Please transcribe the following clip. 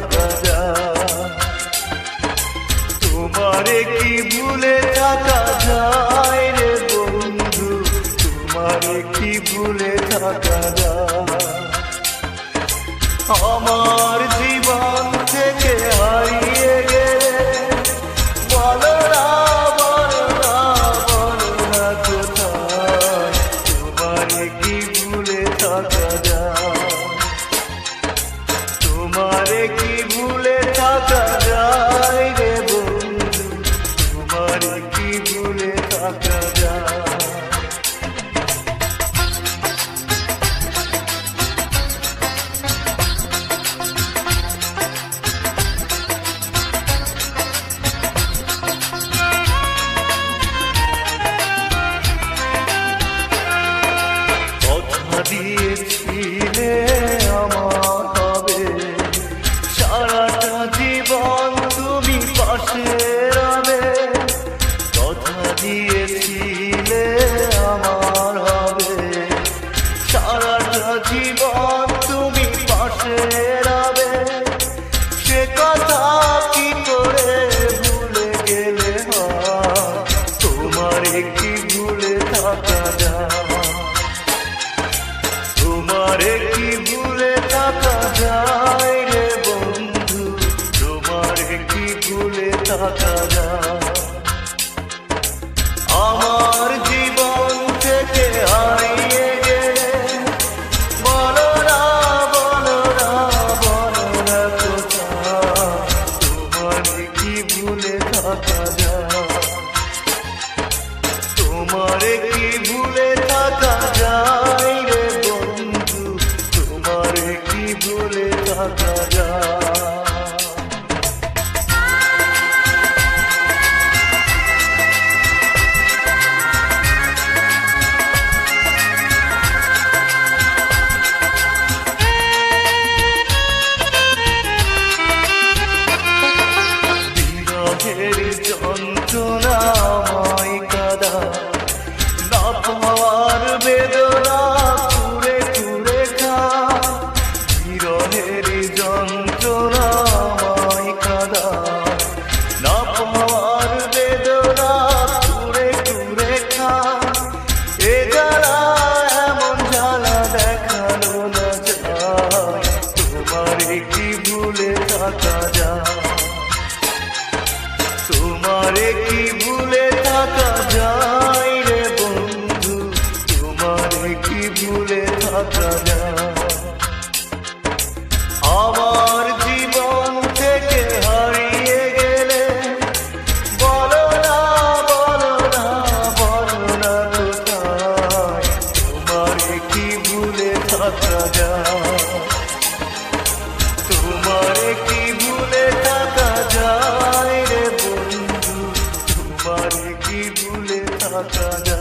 থাকা যায়, তোমারে কি ভুলে থাকা যায় রে বন্ধু, তোমারে কি ভুলে থাকা যায়। আমার জীবন থেকে হারিয়ে গেলে বলো না বলো না বলো না কোথায়, তোমারে কি ভুলে থাকা যায়, তোমারে কি ভুলে থাকা যায় রে বন্ধু, তোমারে কি ভুলে থাকা যায়। দিয়েছিলে আমার হবে সারাটা জীবন তুমি পাশে রবে, কথা দিয়েছিলে আমার হবে সারাটা জীবন তুমি পাশে রবে, সে কথা কি করে ভুলে গেলে হয়, তোমারে কি ভুলে থাকা যায়, তোমারে কি ভুলে থাকা যায় রে বন্ধু, তোমারে কি ভুলে থাকা যায়। আমার জীবন থেকে হারিয়ে গেলে বলো না বলো না বলো না কোথায়, তোমারে কি ভুলে থাকা যায়, তোমারে কি ভুলে থাকা যায় রে বন্ধু, তোমারে কি ভুলে থাকা যায়। বিরহের যন্ত্রণাময় কাদা, না পাওয়ার বেদনা কুড়ে কুড়ে খা, বিরহের যন্ত্রণাময় কাদা, না পাওয়ার বেদনা কুড়ে কুড়ে খা, এ জ্বালা এমন জ্বালা দেখানো না যায়, তোমারে কি ভুলে থাকা যায়, তোমারে কি ভুলে থাকা যায় রে বন্ধু, তোমারে কি ভুলে থাকা যায়। আমার জীবন থেকে হারিয়ে গেলে বলো না বলো না বলো না কোথায়, তোমারে কি ভুলে থাকা যায়, তোমারে কি ভুলে থাকা যায় রে বন্ধু, তোমারে কি ভুলে থাকা যায়।